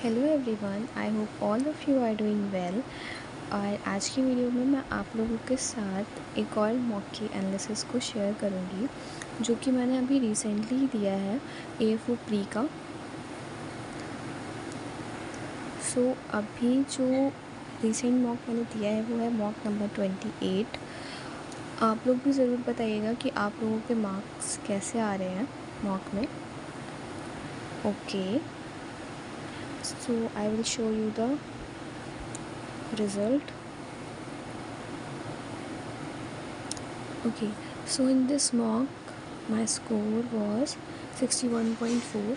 Hello everyone, I hope all of you are doing well. और आज की video में मैं आप लोगों के साथ एक और मॉक की एनालिसिस को शेयर करूंगी, जो कि मैंने अभी रिसेंटली ही दिया है AFO प्री का। सो अभी जो रिसेंट मॉक मैंने दिया है वो है मॉक नंबर 28। आप लोग भी ज़रूर बताइएगा कि आप लोगों के मार्क्स कैसे आ रहे हैं मॉक में। Okay, so I will show you the result. Okay, so in this mock my score was 61.4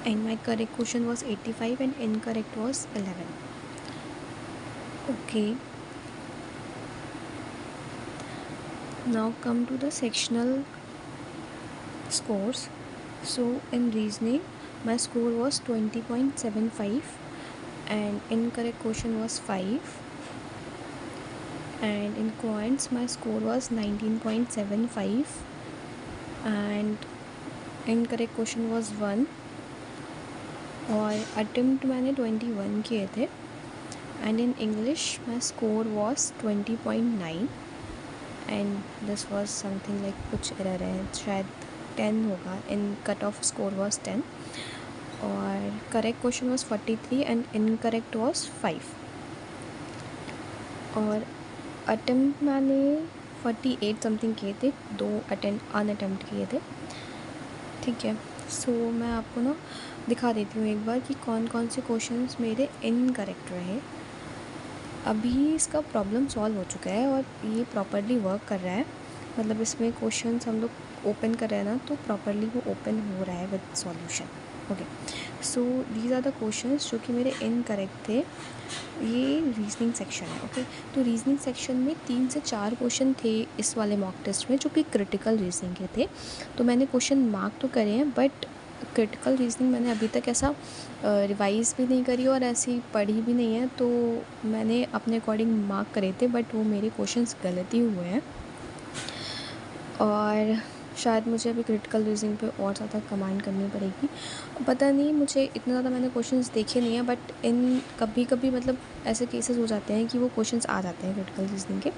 and my correct question was 85 and incorrect was 11. Okay, now come to the sectional scores. So in reasoning my score was 20.75 and incorrect question was 5, and in quants my score was 19.75 and incorrect question was 1, और attempt मैंने 21 किए थे। And in English my score was 20.9 and this was something like कुछ error है, शायद 10 होगा। इन cut off score was 10 और correct question was 43 and incorrect was 5। और अटेम्प्ट मैंने 48 समथिंग किए थे, 2 अनअटेम्प्ट किए थे। ठीक है, सो मैं आपको ना दिखा देती हूँ एक बार कि कौन कौन से क्वेश्चंस मेरे इनकरेक्ट रहे। अभी इसका प्रॉब्लम सॉल्व हो चुका है और ये प्रॉपर्ली वर्क कर रहा है, मतलब इसमें क्वेश्चंस हम लोग ओपन कर रहे हैं ना, तो प्रॉपर्ली वो ओपन हो रहा है with solution. Okay, so these are the questions जो कि मेरे इनकरेक्ट थे। ये रीजनिंग सेक्शन है। ओके, तो रीजनिंग सेक्शन में 3 से 4 क्वेश्चन थे इस वाले मॉक टेस्ट में जो कि क्रिटिकल रीजनिंग के थे। तो मैंने क्वेश्चन मार्क तो करे हैं, बट क्रिटिकल रीजनिंग मैंने अभी तक ऐसा रिवाइज़ भी नहीं करी और ऐसी पढ़ी भी नहीं है, तो मैंने अपने अकॉर्डिंग मार्क करे थे, बट वो मेरे क्वेश्चंस गलत ही हुए हैं। और शायद मुझे अभी क्रिटिकल रीजनिंग पे और ज़्यादा कमांड करनी पड़ेगी। पता नहीं, मुझे इतना ज़्यादा मैंने क्वेश्चंस देखे नहीं हैं, बट इन कभी कभी मतलब ऐसे केसेस हो जाते हैं कि वो क्वेश्चंस आ जाते हैं क्रिटिकल रीजनिंग के,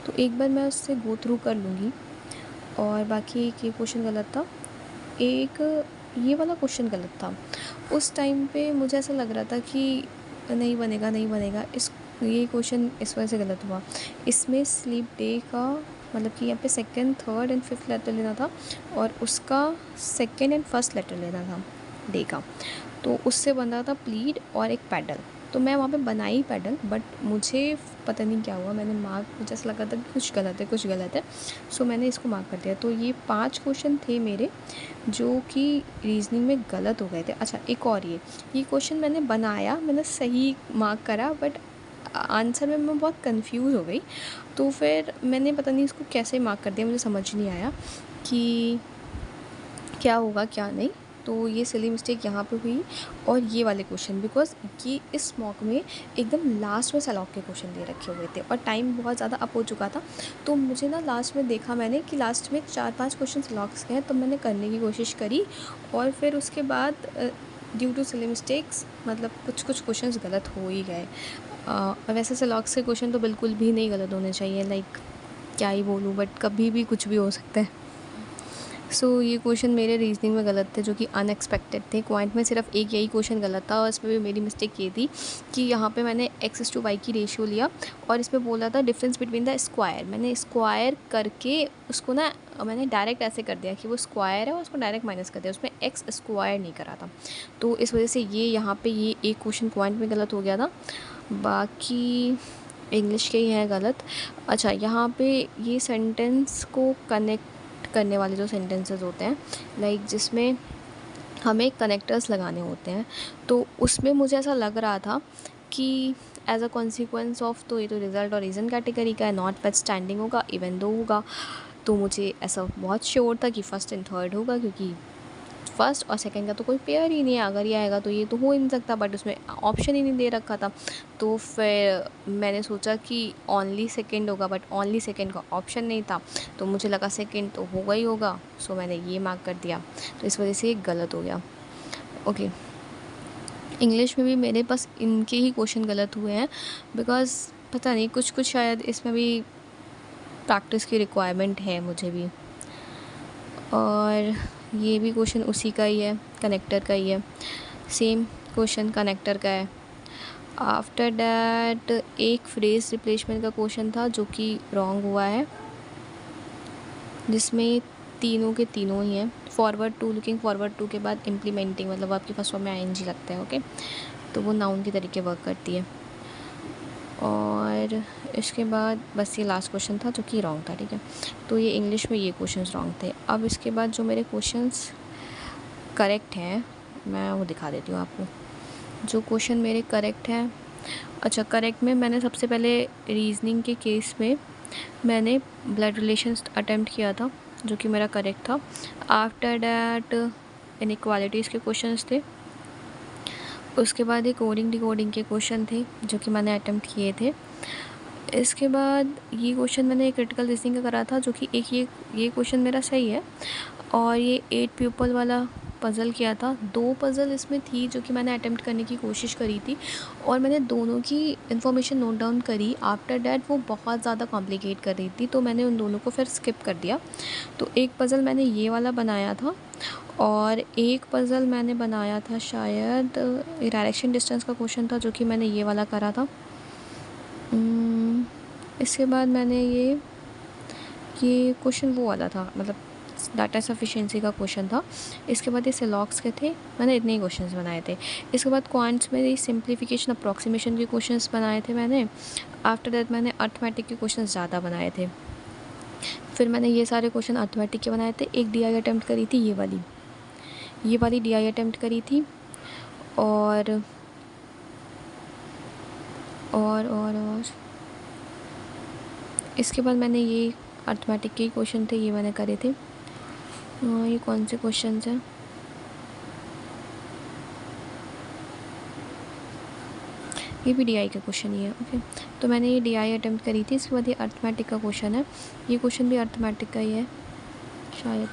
तो एक बार मैं उससे गो थ्रू कर लूँगी। और बाकी एक ये क्वेश्चन गलत था, एक ये वाला क्वेश्चन गलत था। उस टाइम पे मुझे ऐसा लग रहा था कि नहीं बनेगा नहीं बनेगा, ये क्वेश्चन इस वजह से गलत हुआ। इसमें स्लीप डे का मतलब कि यहाँ पे second, third and fifth letter लेना था और उसका सेकंड एंड फर्स्ट लेटर लेना था डे का, तो उससे बन रहा था प्लीड और एक पैडल। तो मैं वहाँ पे बनाई पैडल, बट मुझे पता नहीं क्या हुआ, मैंने मार्क, मुझे ऐसा लगा था कि कुछ गलत है कुछ गलत है, सो मैंने इसको मार्क कर दिया। तो ये 5 क्वेश्चन थे मेरे जो कि रीजनिंग में गलत हो गए थे। अच्छा, एक और ये क्वेश्चन मैंने बनाया, मैंने सही मार्क करा, बट आंसर में मैं बहुत कंफ्यूज हो गई, तो फिर मैंने पता नहीं इसको कैसे मार्क कर दिया, मुझे समझ नहीं आया कि क्या होगा क्या नहीं। तो ये सिली मिस्टेक यहाँ पे हुई। और ये वाले क्वेश्चन, बिकॉज ये इस मॉक में एकदम लास्ट में सैलॉक के क्वेश्चन दे रखे हुए थे और टाइम बहुत ज़्यादा अप हो चुका था, तो मुझे ना लास्ट में देखा मैंने कि लास्ट में 4-5 क्वेश्चन सैलॉक्स के हैं, तो मैंने करने की कोशिश करी और फिर उसके बाद ड्यू टू सिली मिस्टेक्स मतलब कुछ क्वेश्चंस गलत हो ही गए। और वैसे सैलॉक्स के क्वेश्चन तो बिल्कुल भी नहीं गलत होने चाहिए, लाइक क्या ही बोलूँ, बट कभी भी कुछ भी हो सकता है। सो ये क्वेश्चन मेरे रीजनिंग में गलत थे, जो कि अनएक्सपेक्टेड थे। क्वांट में सिर्फ एक यही क्वेश्चन गलत था और इसमें भी मेरी मिस्टेक ये थी कि यहाँ पे मैंने x/y की रेशियो लिया और इसमें बोला था डिफरेंस बिटवीन द स्क्वायर। मैंने स्क्वायर करके उसको ना मैंने डायरेक्ट ऐसे कर दिया कि वो स्क्वायर है और उसको डायरेक्ट माइनस कर दिया, उसमें एक्स स्क्वायर नहीं करा था, तो इस वजह से ये यहाँ पर ये एक क्वेश्चन क्वांट में गलत हो गया था। बाकी इंग्लिश के ही हैं गलत। अच्छा, यहाँ पे ये सेंटेंस को कनेक्ट करने वाले जो सेंटेंसेस होते हैं, लाइक जिसमें हमें कनेक्टर्स लगाने होते हैं, तो उसमें मुझे ऐसा लग रहा था कि एज अ कॉन्सिक्वेंस ऑफ, तो ये तो रिजल्ट और रीज़न कैटेगरी का है, नॉट वेट स्टैंडिंग होगा, इवन दो होगा, तो मुझे ऐसा बहुत श्योर था कि फर्स्ट एंड थर्ड होगा, क्योंकि फर्स्ट और सेकंड का तो कोई पेयर ही नहीं है, अगर ये आएगा तो ये तो हो ही नहीं सकता, बट उसमें ऑप्शन ही नहीं दे रखा था। तो फिर मैंने सोचा कि ओनली सेकंड होगा, बट ओनली सेकंड का ऑप्शन नहीं था, तो मुझे लगा सेकंड तो होगा ही होगा, सो मैंने ये मार्क कर दिया, तो इस वजह से ये गलत हो गया। ओके, इंग्लिश में भी मेरे पास इनके ही क्वेश्चन गलत हुए हैं, बिकॉज़ पता नहीं कुछ शायद इसमें भी प्रैक्टिस की रिक्वायरमेंट है मुझे भी। और ये भी क्वेश्चन उसी का ही है, कनेक्टर का ही है, सेम क्वेश्चन कनेक्टर का है। आफ्टर डैट एक फ्रेज रिप्लेसमेंट का क्वेश्चन था जो कि रॉन्ग हुआ है, जिसमें तीनों के तीनों ही हैं। Forward to, looking forward to के बाद इम्प्लीमेंटिंग, मतलब आपके फर्स्ट फॉर्म में आईएनजी लगता है, ओके, तो वो नाउन के तरीके वर्क करती है। और इसके बाद बस ये लास्ट क्वेश्चन था जो कि रॉन्ग था, ठीक है। तो ये इंग्लिश में ये क्वेश्चंस रॉन्ग थे। अब इसके बाद जो मेरे क्वेश्चंस करेक्ट हैं मैं वो दिखा देती हूँ आपको। जो क्वेश्चन मेरे करेक्ट हैं, अच्छा, करेक्ट में मैंने सबसे पहले रीजनिंग के केस में मैंने ब्लड रिलेशंस अटेम्प्ट किया था जो कि मेरा करेक्ट था। आफ्टर डैट इनइक्वालिटीज़ के क्वेश्चंस थे। उसके बाद एक कोडिंग डिकोडिंग के क्वेश्चन थे जो कि मैंने अटेम्प्ट किए थे। इसके बाद ये क्वेश्चन मैंने क्रिटिकल रीजनिंग का करा था जो कि एक ये क्वेश्चन मेरा सही है। और ये 8 पीपल वाला पज़ल किया था। 2 पज़ल इसमें थी जो कि मैंने अटेम्प्ट करने की कोशिश करी थी और मैंने दोनों की इन्फॉर्मेशन नोट डाउन करी। आफ्टर डैट वो बहुत ज़्यादा कॉम्प्लिकेट कर रही थी तो मैंने उन दोनों को फिर स्किप कर दिया। तो एक पज़ल मैंने ये वाला बनाया था और एक पज़ल मैंने बनाया था शायद डायरेक्शन डिस्टेंस का क्वेश्चन था जो कि मैंने ये वाला करा था। इसके बाद मैंने ये क्वेश्चन वो वाला था, मतलब डाटा सफिशिएंसी का क्वेश्चन था। इसके बाद ये सिलॉक्स के थे, मैंने इतने ही क्वेश्चंस बनाए थे। इसके बाद क्वांट्स में सिंप्लीफिकेशन अप्रॉक्सीमेशन के क्वेश्चंस बनाए थे मैंने। आफ्टर दैट मैंने अर्थमेटिक के क्वेश्चंस ज़्यादा बनाए थे। फिर मैंने ये सारे क्वेश्चन अर्थमेटिक के बनाए थे। एक DI अटैम्प्ट करी थी, ये वाली DI अटैम्प्ट करी थी। और इसके बाद मैंने ये अर्थमेटिक के क्वेश्चन थे, ये मैंने करे थे। ये कौन से क्वेश्चन हैं? ये भी DI का क्वेश्चन ही है, ओके। तो मैंने ये DI अटेम्प्ट करी थी। इसके बाद ये अर्थमेटिक का क्वेश्चन है, ये क्वेश्चन भी अर्थमेटिक का ही है शायद,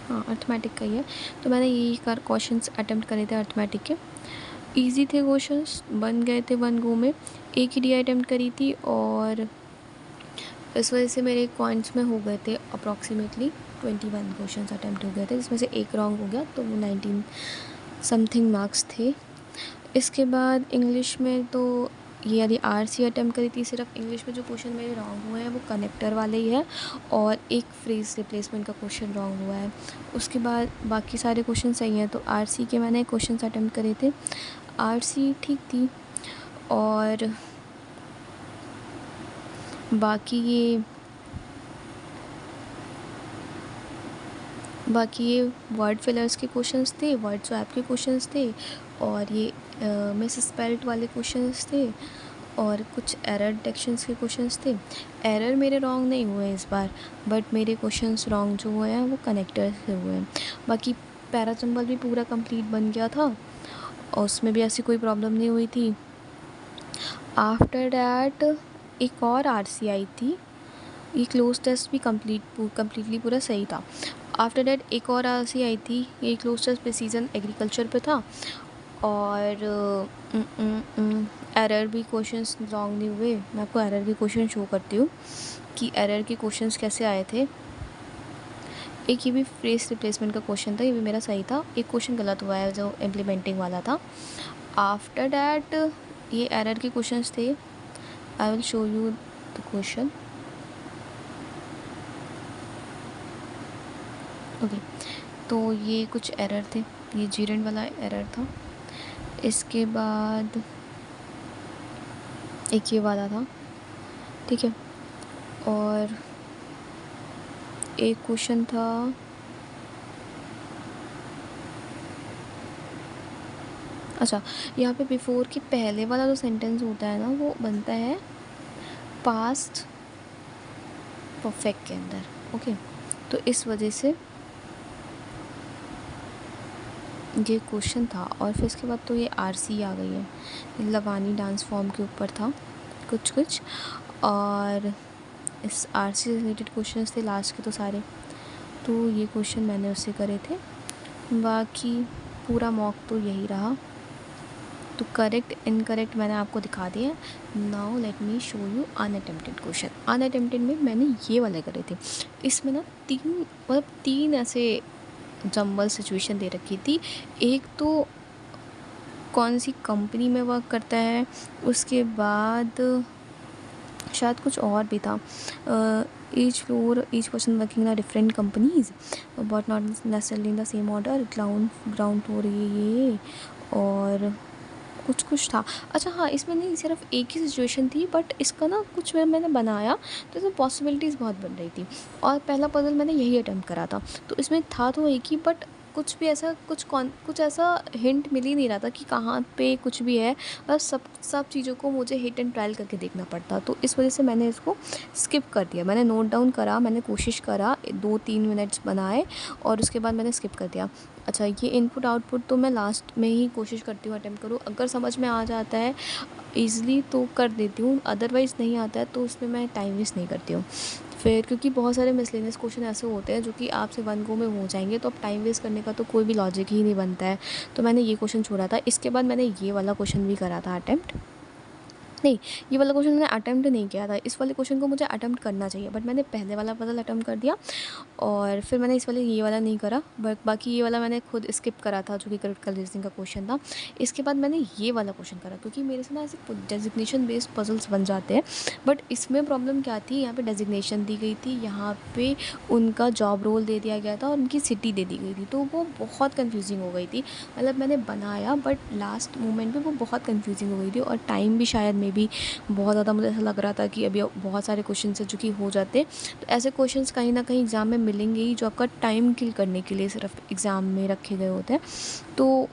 हाँ अर्थमेटिक का ही है। तो मैंने यही क्वेश्चंस अटेम्प्ट करे थे अर्थमेटिक के। इजी थे क्वेश्चंस, बन गए थे 1 गो में। एक ही DI अटेम्प्ट करी थी और इस वजह से मेरे पॉइंट्स में हो गए थे अप्रॉक्सीमेटली 21 क्वेश्चन अटैम्प्ट हो गए थे, जिसमें से एक रॉन्ग हो गया तो वो 19 समथिंग मार्क्स थे। इसके बाद इंग्लिश में तो ये वाली RC अटैम्प्ट करी थी। सिर्फ इंग्लिश में जो क्वेश्चन मेरे रॉन्ग हुए हैं वो कनेक्टर वाले ही है और एक फ्रेज रिप्लेसमेंट का क्वेश्चन रॉन्ग हुआ है। उसके बाद बाकी सारे क्वेश्चन सही हैं। तो RC के मैंने क्वेश्चन अटैम्प्ट करे थे, RC ठीक थी। और बाकी ये वर्ड फिलर्स के क्वेश्चंस थे, वर्ड स्वैप के क्वेश्चंस थे और ये मिस स्पेल्ट वाले क्वेश्चंस थे और कुछ एरर डिटेक्शंस के क्वेश्चंस थे। एरर मेरे रॉन्ग नहीं हुए इस बार, बट मेरे क्वेश्चंस रॉन्ग जो हुए हैं वो कनेक्टर से हुए हैं। बाकी पैरासिम्बल भी पूरा कंप्लीट बन गया था और उसमें भी ऐसी कोई प्रॉब्लम नहीं हुई थी। आफ्टर डैट एक और RC आई थी, ये क्लोज टेस्ट भी कम्प्लीटली पूरा सही था। आफ्टर डैट एक और RC आई थी, ये क्लोज टेस्ट प्रिसीजन एग्रीकल्चर पे था और एरर भी क्वेश्चंस रॉन्ग नहीं हुए। मैं आपको एरर के क्वेश्चन शो करती हूँ कि एरर के क्वेश्चंस कैसे आए थे। एक ये भी फ्रेज रिप्लेसमेंट का क्वेश्चन था, ये भी मेरा सही था। एक क्वेश्चन गलत हुआ है जो इम्प्लीमेंटिंग वाला था। आफ्टर डैट ये एरर के क्वेश्चंस थे। I will show you the question, okay. तो ये कुछ एरर थे, ये जीरेंड वाला एरर था। इसके बाद एक ये वाला था, ठीक है। और एक क्वेश्चन था, अच्छा यहाँ पे बिफोर के पहले वाला जो सेंटेंस होता है ना वो बनता है पास्ट परफेक्ट के अंदर, ओके। तो इस वजह से ये क्वेश्चन था। और फिर इसके बाद तो ये RC आ गई है, लवानी डांस फॉर्म के ऊपर था कुछ और इस RC से रिलेटेड क्वेश्चन थे लास्ट के तो सारे। तो ये क्वेश्चन मैंने उससे करे थे। बाकी पूरा मॉक तो यही रहा। तो करेक्ट इनकरेक्ट मैंने आपको दिखा दिया। Now let me show you unattempted question. Unattempted में मैंने ये वाले करे थे। इसमें ना तीन ऐसे जम्बल सिचुएशन दे रखी थी। एक तो कौन सी कंपनी में वर्क करता है, उसके बाद शायद कुछ और भी था। Each person working in different companies but not necessarily in the same order. Ground floor ये और कुछ था। अच्छा हाँ, इसमें नहीं सिर्फ एक ही सिचुएशन थी, बट इसका ना कुछ मैंने बनाया तो इसमें पॉसिबिलिटीज़ बहुत बन रही थी। और पहला पज़ल मैंने यही अटेम्प्ट करा था, तो इसमें था तो एक ही, बट कुछ ऐसा हिंट मिल ही नहीं रहा था कि कहाँ पे कुछ भी है। और सब चीज़ों को मुझे हिट एंड ट्रायल करके देखना पड़ता, तो इस वजह से मैंने इसको स्किप कर दिया। मैंने नोट डाउन करा, मैंने कोशिश करा, 2-3 मिनट्स बनाए और उसके बाद मैंने स्किप कर दिया। अच्छा, ये इनपुट आउटपुट तो मैं लास्ट में ही कोशिश करती हूँ अटेम्प्ट करूँ। अगर समझ में आ जाता है ईज़िली तो कर देती हूँ, अदरवाइज़ नहीं आता है तो उसमें मैं टाइम वेस्ट नहीं करती हूँ। फिर क्योंकि बहुत सारे मिसलेनियस क्वेश्चन ऐसे होते हैं जो कि आपसे वन गो में हो जाएंगे, तो अब टाइम वेस्ट करने का तो कोई भी लॉजिक ही नहीं बनता है। तो मैंने ये क्वेश्चन छोड़ा था। इसके बाद मैंने ये वाला क्वेश्चन भी करा था अटेम्प्ट। नहीं, ये वाला क्वेश्चन मैंने अटेम्प्ट नहीं किया था। इस वाले क्वेश्चन को मुझे अटेम्प्ट करना चाहिए, बट मैंने पहले वाला पज़ल अटेम्प्ट कर दिया और फिर मैंने ये वाला नहीं करा। बट बाकी ये वाला मैंने खुद स्किप करा था, जो कि क्रिटिकल रीजनिंग का क्वेश्चन था। इसके बाद मैंने ये वाला क्वेश्चन करा, क्योंकि मेरे से ना ऐसे डेजिग्नेशन बेस्ड पज़ल्स बन जाते हैं। बट इसमें प्रॉब्लम क्या थी, यहाँ पे डेजिग्नेशन दी गई थी, यहाँ पे उनका जॉब रोल दे दिया गया था और उनकी सिटी दे दी गई थी, तो वो बहुत कन्फ्यूजिंग हो गई थी। मतलब मैंने बनाया, बट लास्ट मोमेंट पे वो बहुत कन्फ्यूजिंग हो गई थी और टाइम भी शायद में भी बहुत ज़्यादा मुझे ऐसा लग रहा था कि अभी बहुत सारे क्वेश्चन है जो कि हो जाते। तो ऐसे क्वेश्चंस कहीं ना कहीं एग्ज़ाम में मिलेंगे ही, जो आपका टाइम किल करने के लिए सिर्फ एग्ज़ाम में रखे गए होते हैं। तो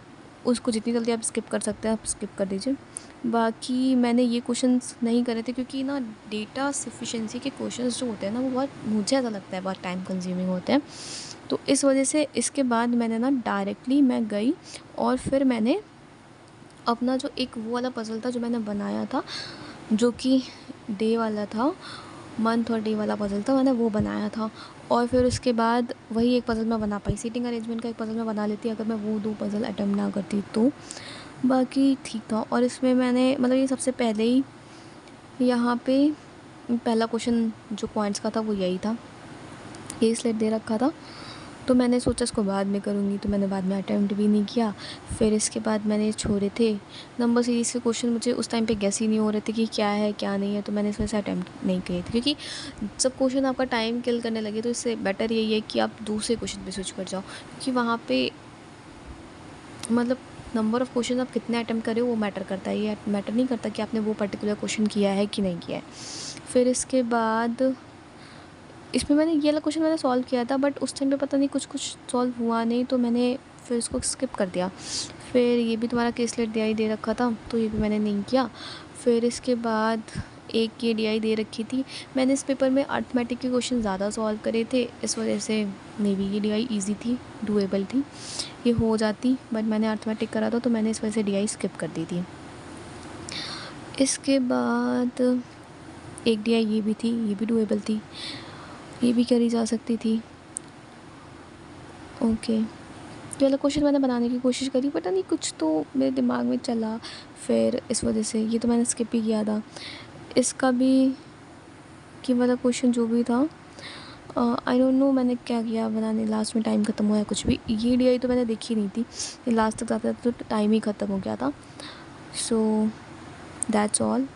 उसको जितनी जल्दी आप स्किप कर सकते हैं आप स्किप कर दीजिए। बाकी मैंने ये क्वेश्चंस नहीं करे थे, क्योंकि ना डेटा सफिशेंसी के क्वेश्चंस जो होते हैं ना, वो बहुत, मुझे ऐसा लगता है, बहुत टाइम कंज्यूमिंग होते हैं। तो इस वजह से इसके बाद मैंने ना डायरेक्टली मैं गई और फिर मैंने अपना जो एक वो वाला पज़ल था जो मैंने बनाया था, जो कि डे वाला था, मंथ और डे वाला पज़ल था, मैंने वो बनाया था। और फिर उसके बाद वही एक पज़ल मैं बना पाई। सीटिंग अरेंजमेंट का एक पज़ल मैं बना लेती अगर मैं वो 2 पज़ल अटेम्प्ट ना करती तो। बाकी ठीक था। और इसमें मैंने मतलब ये सबसे पहले ही यहाँ पे पहला क्वेश्चन जो पॉइंट्स का था वो यही था, ये स्लेट दे रखा था, तो मैंने सोचा इसको बाद में करूँगी, तो मैंने बाद में अटेम्प्ट भी नहीं किया। फिर इसके बाद मैंने छोड़े थे नंबर सीरीज़ के क्वेश्चन, मुझे उस टाइम पे गेस ही नहीं हो रहे थे कि क्या है क्या नहीं है, तो मैंने इसमें से अटेम्प्ट नहीं किए थे। क्योंकि जब क्वेश्चन आपका टाइम किल करने लगे तो इससे बेटर यही है कि आप दूसरे क्वेश्चन पे स्विच कर जाओ, क्योंकि वहाँ पे मतलब नंबर ऑफ़ क्वेश्चन आप कितने अटेम्प्ट करें वो मैटर करता है। ये मैटर नहीं करता कि आपने वो पर्टिकुलर क्वेश्चन किया है कि नहीं किया है। फिर इसके बाद इसमें मैंने ये वाला क्वेश्चन मैंने सॉल्व किया था, बट उस टाइम पे पता नहीं कुछ सॉल्व हुआ नहीं, तो मैंने फिर इसको स्किप कर दिया। फिर ये भी तुम्हारा केसलेट DI दे रखा था, तो ये भी मैंने नहीं किया। फिर इसके बाद एक ये DI दे रखी थी, मैंने इस पेपर में अर्थमेटिक के क्वेश्चन ज़्यादा सॉल्व करे थे, इस वजह से मे बी ये DI ईजी थी, डूएबल थी, ये हो जाती, बट मैंने अर्थमेटिक करा था तो मैंने इस वजह से DI स्किप कर दी थी। इसके बाद एक DI ये भी थी, ये भी डूएबल थी, ये भी करी जा सकती थी। ओके, ये वाला क्वेश्चन मैंने बनाने की कोशिश करी, पता नहीं कुछ तो मेरे दिमाग में चला, फिर इस वजह से ये तो मैंने स्किप ही किया था। इसका भी कि वाला क्वेश्चन जो भी था, आई डोंट नो मैंने क्या किया बनाने, लास्ट में टाइम ख़त्म हुआ है कुछ भी। ये DI तो मैंने देखी नहीं थी, ये लास्ट तक जाते तो टाइम ही ख़त्म हो गया था। सो दैट्स ऑल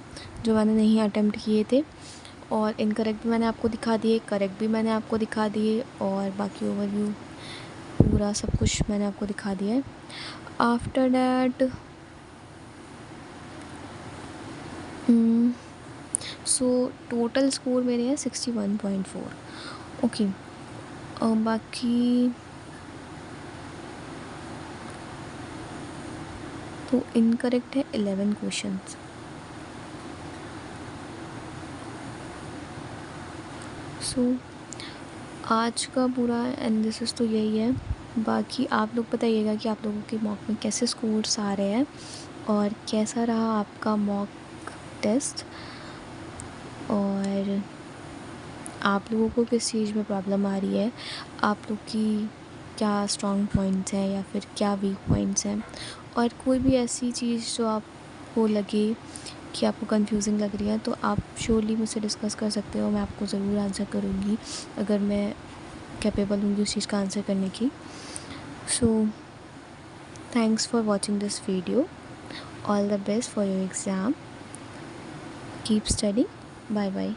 जो मैंने नहीं अटेम्प्ट किए थे। और इनकरेक्ट भी मैंने आपको दिखा दिए, करेक्ट भी मैंने आपको दिखा दिए, और बाकी ओवरव्यू पूरा सब कुछ मैंने आपको दिखा दिया है। After that so total score मेरे हैं 61.4। ओके, बाकी तो इनकरेक्ट है 11 क्वेश्चंस। सो आज का पूरा एनालिसिस तो यही है। बाकी आप लोग बताइएगा कि आप लोगों के मॉक में कैसे स्कोर्स आ रहे हैं और कैसा रहा आपका मॉक टेस्ट, और आप लोगों को किस चीज़ में प्रॉब्लम आ रही है, आप लोग की क्या स्ट्रॉन्ग पॉइंट्स हैं या फिर क्या वीक पॉइंट्स हैं, और कोई भी ऐसी चीज़ जो आपको लगे कि आपको कंफ्यूजिंग लग रही है तो आप श्योरली मुझसे डिस्कस कर सकते हो। मैं आपको ज़रूर आंसर करूँगी अगर मैं कैपेबल होंगी उस चीज़ का आंसर करने की। So thanks for watching this video. All the best for your exam. Keep study. Bye bye.